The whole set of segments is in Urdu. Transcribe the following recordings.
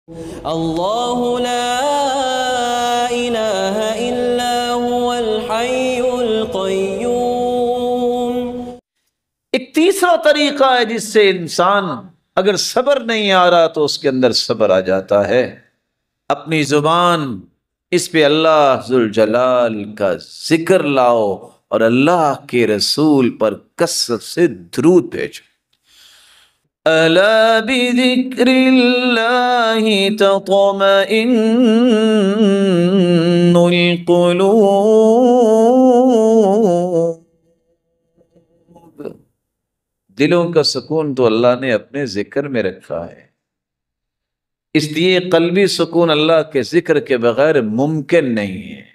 اللہ لا الہ الا هو الحی القیوم۔ ایک تیسرا طریقہ ہے جس سے انسان اگر صبر نہیں آ رہا تو اس کے اندر صبر آ جاتا ہے، اپنی زبان اس پہ اللہ ذوالجلال کا ذکر لاؤ اور اللہ کے رسول پر کثرت سے درود بھیجو۔ الا بذکر اللہ تطمئن القلوب، دلوں کا سکون تو اللہ نے اپنے ذکر میں رکھا ہے، اس لیے قلبی سکون اللہ کے ذکر کے بغیر ممکن نہیں ہے۔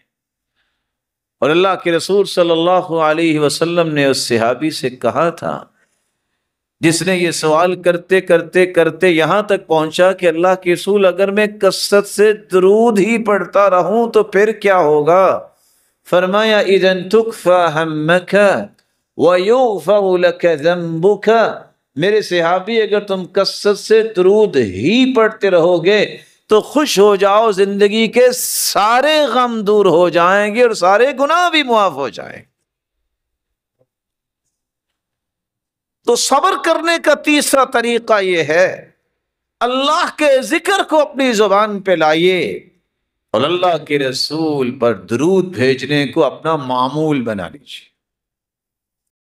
اور اللہ کے رسول صلی اللہ علیہ وسلم نے اس صحابی سے کہا تھا جس نے یہ سوال کرتے کرتے کرتے یہاں تک پہنچا کہ اللہ کے رسول اگر میں کثرت سے درود ہی پڑھتا رہوں تو پھر کیا ہوگا؟ فرمایا اذن تکفى ہمک ویغفر لک ذنبک، میرے صحابی اگر تم کثرت سے درود ہی پڑھتے رہو گے تو خوش ہو جاؤ، زندگی کے سارے غم دور ہو جائیں گے اور سارے گناہ بھی معاف ہو جائیں گے۔ تو صبر کرنے کا تیسرا طریقہ یہ ہے، اللہ کے ذکر کو اپنی زبان پہ لائیے اور اللہ کے رسول پر درود بھیجنے کو اپنا معمول بنا لیجیے۔